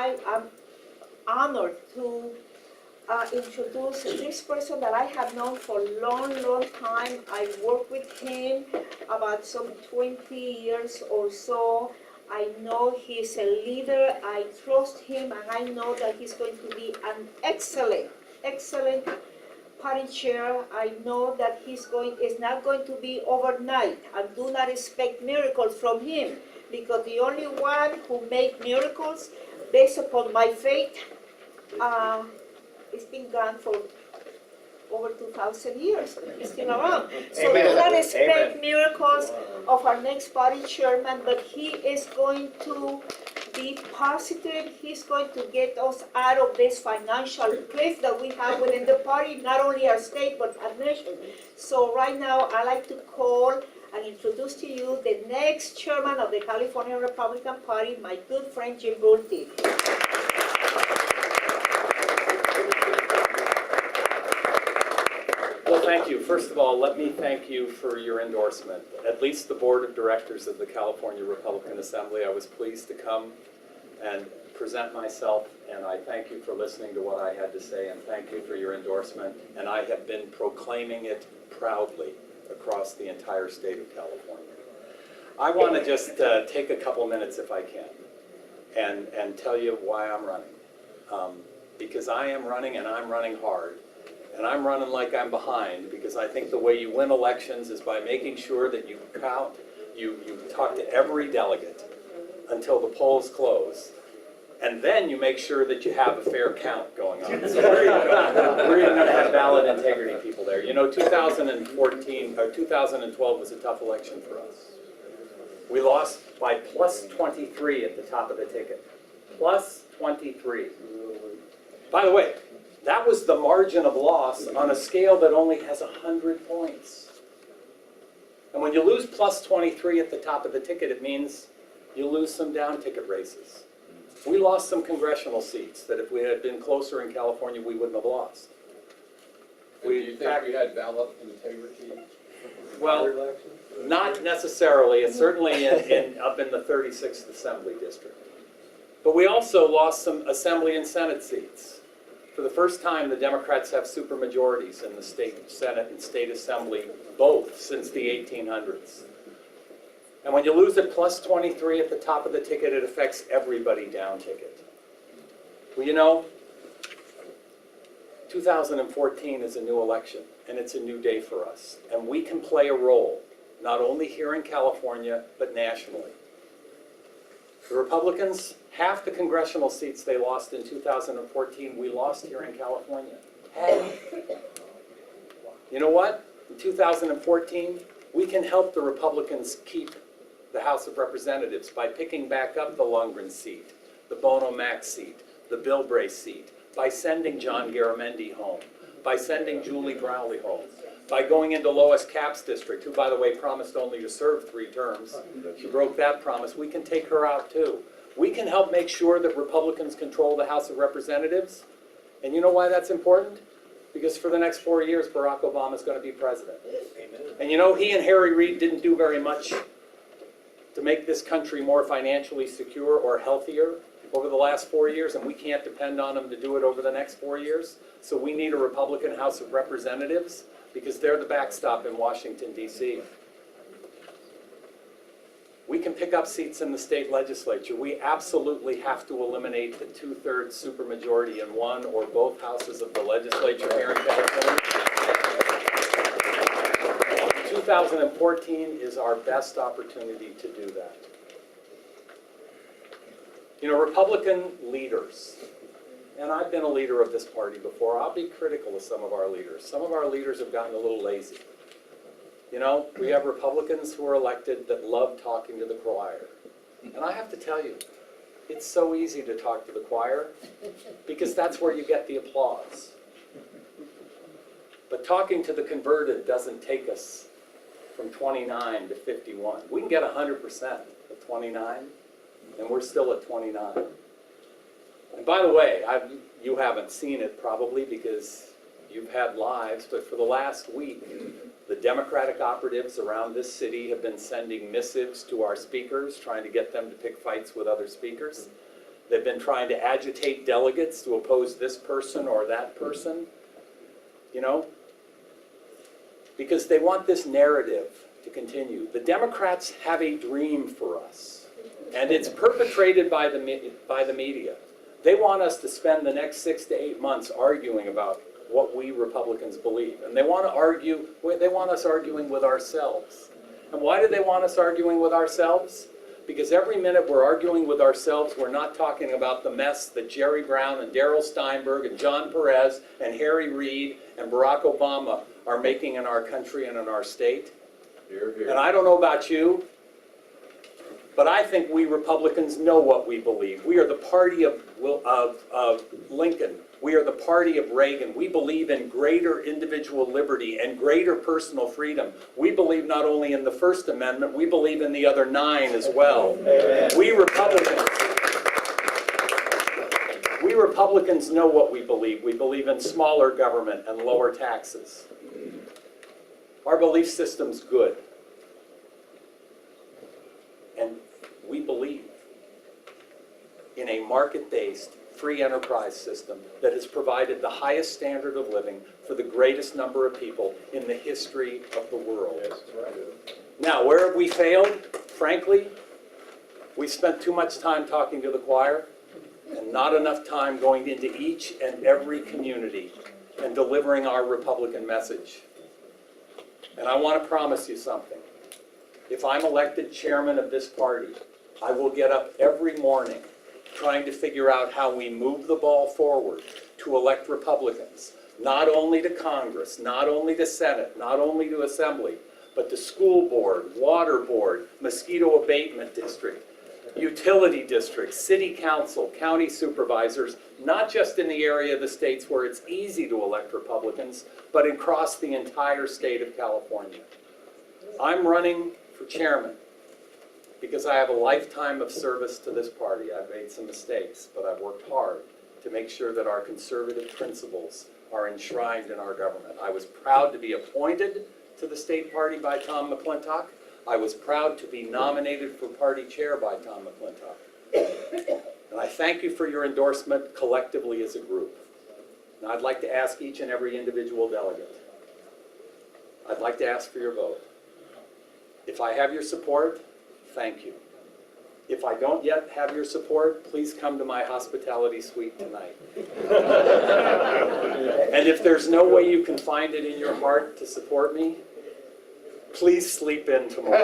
I am honored to introduce this person that I have known for a long, long time. I worked with him about some 20 years or so. I know he's a leader. I trust him, and I know that he's going to be an excellent, excellent party chair. I know that it's not going to be overnight, and do not expect miracles from him, because the only one who made miracles based upon my faith, it's been gone for over 2,000 years. It's still around. So Amen. do not expect Amen. miracles of our next party chairman, but he is going to be positive. He's going to get us out of this financial cliff that we have within the party, not only our state, but our nation. So right now, I'd like to call and introduce to you the next chairman of the California Republican Party, my good friend Jim Brulte. Well, thank you. First of all, let me thank you for your endorsement. At least the board of directors of the California Republican Assembly, I was pleased to come and present myself, and I thank you for listening to what I had to say, and thank you for your endorsement. And I have been proclaiming it proudly across the entire state of California. I want to just take a couple minutes, if I can, and tell you why I'm running. Because I am running, and I'm running hard. And I'm running like I'm behind, because I think the way you win elections is by making sure that you count, you talk to every delegate until the polls close. And then you make sure that you have a fair count going on. So we're even going to have ballot integrity people there. You know, 2014 or 2012 was a tough election for us. We lost by plus 23 at the top of the ticket. Plus 23. By the way, that was the margin of loss on a scale that only has 100 points. And when you lose plus 23 at the top of the ticket, it means you lose some down ticket races. We lost some congressional seats that if we had been closer in California, we wouldn't have lost. Do you think we had ballot integrity? Well, not necessarily. It's certainly up in the 36th Assembly District. But we also lost some Assembly and Senate seats. For the first time, the Democrats have supermajorities in the state Senate and state Assembly, both since the 1800s. And when you lose at plus 23 at the top of the ticket, it affects everybody down ticket. Well, you know, 2014 is a new election, and it's a new day for us. And we can play a role, not only here in California, but nationally. The Republicans, half the congressional seats they lost in 2014, we lost here in California. Half. You know what? In 2014, we can help the Republicans keep the House of Representatives by picking back up the Lundgren seat, the Bono Mack seat, the Bill Bray seat, by sending John Garamendi home, by sending Julie Growley home, by going into Lois Capps' district, who, by the way, promised only to serve 3 terms. She broke that promise. We can take her out, too. We can help make sure that Republicans control the House of Representatives. And you know why that's important? Because for the next 4 years, Barack Obama is going to be president. Amen. And you know, he and Harry Reid didn't do very much to make this country more financially secure or healthier over the last 4 years, and we can't depend on them to do it over the next 4 years. So we need a Republican House of Representatives, because they're the backstop in Washington, D.C. We can pick up seats in the state legislature. We absolutely have to eliminate the 2/3 supermajority in one or both houses of the legislature here in California. 2014 is our best opportunity to do that. You know, Republican leaders, and I've been a leader of this party before, I'll be critical of some of our leaders. Some of our leaders have gotten a little lazy. You know, we have Republicans who are elected that love talking to the choir. And I have to tell you, it's so easy to talk to the choir, because that's where you get the applause. But talking to the converted doesn't take us from 29 to 51. We can get 100% at 29, and we're still at 29. And by the way, you haven't seen it probably because you've had lives, but for the last week, the Democratic operatives around this city have been sending missives to our speakers, trying to get them to pick fights with other speakers. They've been trying to agitate delegates to oppose this person or that person, you know? Because they want this narrative to continue. The Democrats have a dream for us, and it's perpetrated by the media. They want us to spend the next 6 to 8 months arguing about what we Republicans believe. And they want us arguing with ourselves. And why do they want us arguing with ourselves? Because every minute we're arguing with ourselves, we're not talking about the mess that Jerry Brown and Darrell Steinberg and John Perez and Harry Reid and Barack Obama are making in our country and in our state. Here, here. And I don't know about you, but I think we Republicans know what we believe. We are the party of Lincoln. We are the party of Reagan. We believe in greater individual liberty and greater personal freedom. We believe not only in the First Amendment, we believe in the other 9 as well. Amen. We Republicans know what we believe. We believe in smaller government and lower taxes. Our belief system's good. And we believe in a market-based, free enterprise system that has provided the highest standard of living for the greatest number of people in the history of the world. Yes, right. Now, where have we failed? Frankly, we spent too much time talking to the choir and not enough time going into each and every community and delivering our Republican message. And I want to promise you something. If I'm elected chairman of this party, I will get up every morning trying to figure out how we move the ball forward to elect Republicans, not only to Congress, not only to Senate, not only to Assembly, but to school board, water board, mosquito abatement district, utility district, city council, county supervisors, not just in the area of the states where it's easy to elect Republicans, but across the entire state of California. I'm running for chairman because I have a lifetime of service to this party. I've made some mistakes, but I've worked hard to make sure that our conservative principles are enshrined in our government. I was proud to be appointed to the state party by Tom McClintock. I was proud to be nominated for party chair by Tom McClintock. And I thank you for your endorsement collectively as a group. Now I'd like to ask each and every individual delegate. I'd like to ask for your vote. If I have your support, thank you. If I don't yet have your support, please come to my hospitality suite tonight. And if there's no way you can find it in your heart to support me, please sleep in tomorrow.